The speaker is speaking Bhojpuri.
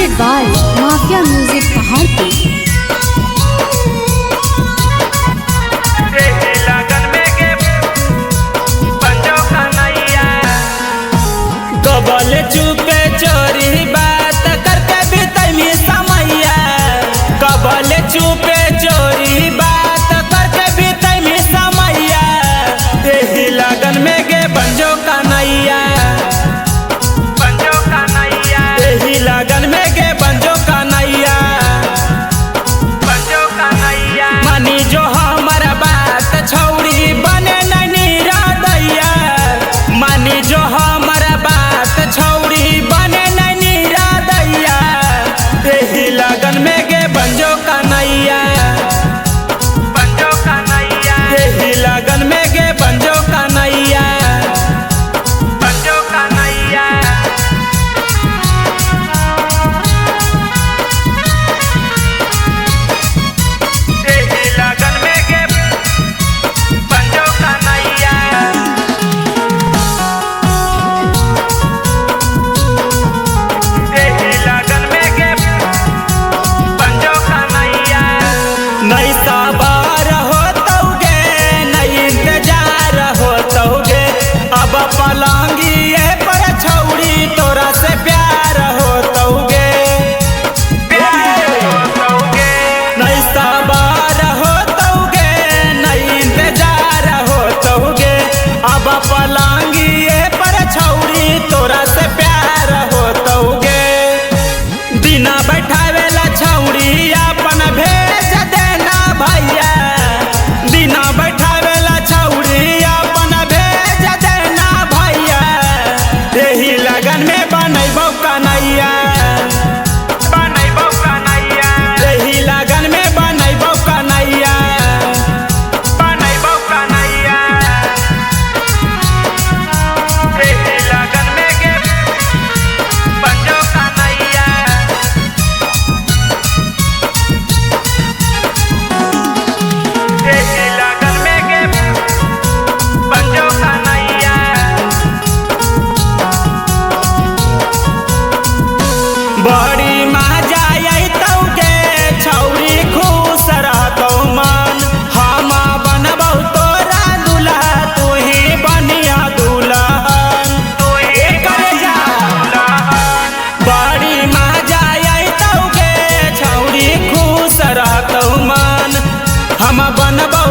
presented by Mafia Music Paharpur। कबले चुपे चोरी बात करके बीतमी समैया, कबले चुपे चोरी बात करके बीतमी समैया, यही लगन में गे बंजो कन्हैया, बंजो कन्हैया, यही लगन में गे बंजो कन्हैया, बंजो कन्हैया। मानी जो हमारा बात छौरी बने नहीं रादैया, मानी जो हमारा बात छौरी बने नहीं रादैया, यही लगन में गे बंजो कन्हैया, बंजो कन्हैया, यही लगन में गे बंजो कन्हैया, बंजो कन्हैया। यही लगन में गे बंजो कन्हैया, नहीं सवार होतौगे नहीं इंतजार होतौगे, अब पलंगिए पर छौरी तोरा से प्यार होतौगे, प्यार होतौगे। नहीं सवार होतौगे नहीं इंतजार होतौगे, अब पलंगिए पर छौरी तोरा से प्यार होतौगे। बिना बैठावेला छौरी अपन भेज देना भैया, बिना बैठावेला छौरी अपन भेज देना भैया, यही लगन में बनैबौ कन्हैया, बनैबौ कन्हैया, यही लगन में बनैबौ कन्हैया, बनैबौ कन्हैया। यही लगन में गे बंजो कन्हैया, यही लगन में गे बंजो कन्हैया। बड़ी मजा अइतौगे छौरी खुश रहतौ मन, हम बनबौ तोरा दुल्हा तू ही बनिया दुल्हन, तू ही करेजा दुल्हन। बड़ी मजा अइतौगे छौरी खुश रहतौ मन, हम बनबौ